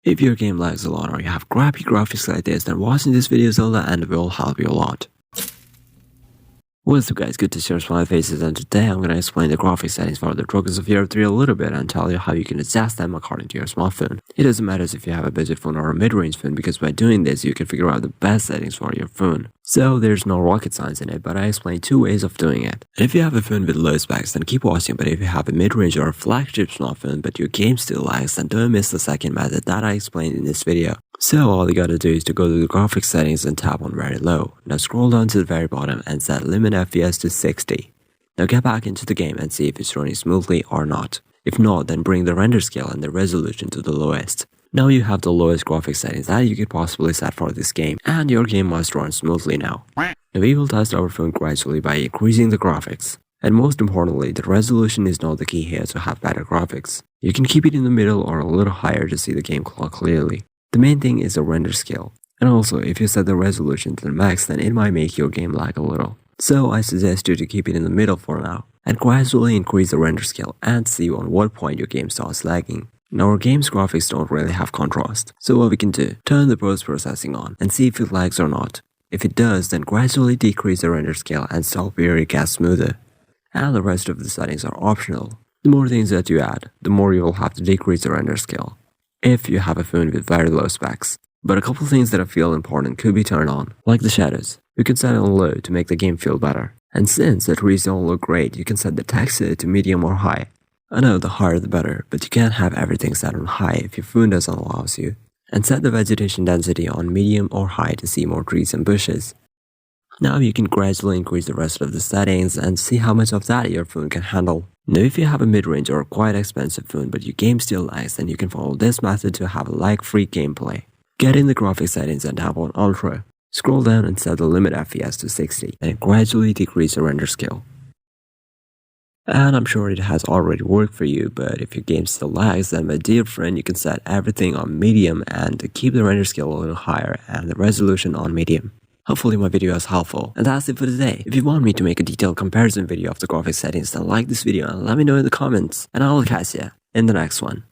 If your game lags a lot or you have crappy graphics like this, then watching this video till the end will help you a lot. What's up guys, good to see your smiley faces, and today I'm going to explain the graphics settings for the Tropics of Year 3 a little bit and tell you how you can adjust them according to your smartphone. It doesn't matter if you have a budget phone or a mid-range phone, because by doing this you can figure out the best settings for your phone. So there's no rocket science in it, but I explain two ways of doing it. And if you have a phone with low specs, then keep watching, but if you have a mid-range or a flagship smartphone but your game still lags, then don't miss the second method that I explained in this video. So all you gotta do is to go to the graphics settings and tap on very low. Now scroll down to the very bottom and set limit FPS to 60. Now get back into the game and see if it's running smoothly or not. If not, then bring the render scale and the resolution to the lowest. Now you have the lowest graphics settings that you could possibly set for this game, and your game must run smoothly now. Now we will test our phone gradually by increasing the graphics. And most importantly, the resolution is not the key here to have better graphics. You can keep it in the middle or a little higher to see the game clearly. The main thing is the render scale. And also, if you set the resolution to the max, then it might make your game lag a little. So I suggest you to keep it in the middle for now, and gradually increase the render scale and see on what point your game starts lagging. Now our game's graphics don't really have contrast, so what we can do, turn the post-processing on and see if it lags or not. If it does, then gradually decrease the render scale and stop where it gets smoother. And the rest of the settings are optional. The more things that you add, the more you will have to decrease the render scale, if you have a phone with very low specs. But a couple things that I feel important could be turned on, like the shadows. You can set it on low to make the game feel better. And since the trees don't look great, you can set the texture to medium or high. I know the higher the better, but you can't have everything set on high if your phone doesn't allow you. And set the vegetation density on medium or high to see more trees and bushes. Now you can gradually increase the rest of the settings and see how much of that your phone can handle. Now if you have a mid-range or a quite expensive phone but your game still lags, then you can follow this method to have a lag-free gameplay. Get in the graphics settings and tap on Ultra. Scroll down and set the limit FPS to 60 and gradually decrease the render scale. And I'm sure it has already worked for you, but if your game still lags, then my dear friend, you can set everything on medium and keep the render scale a little higher and the resolution on medium. Hopefully my video was helpful, and that's it for today. If you want me to make a detailed comparison video of the graphics settings, then like this video and let me know in the comments, and I'll catch ya in the next one.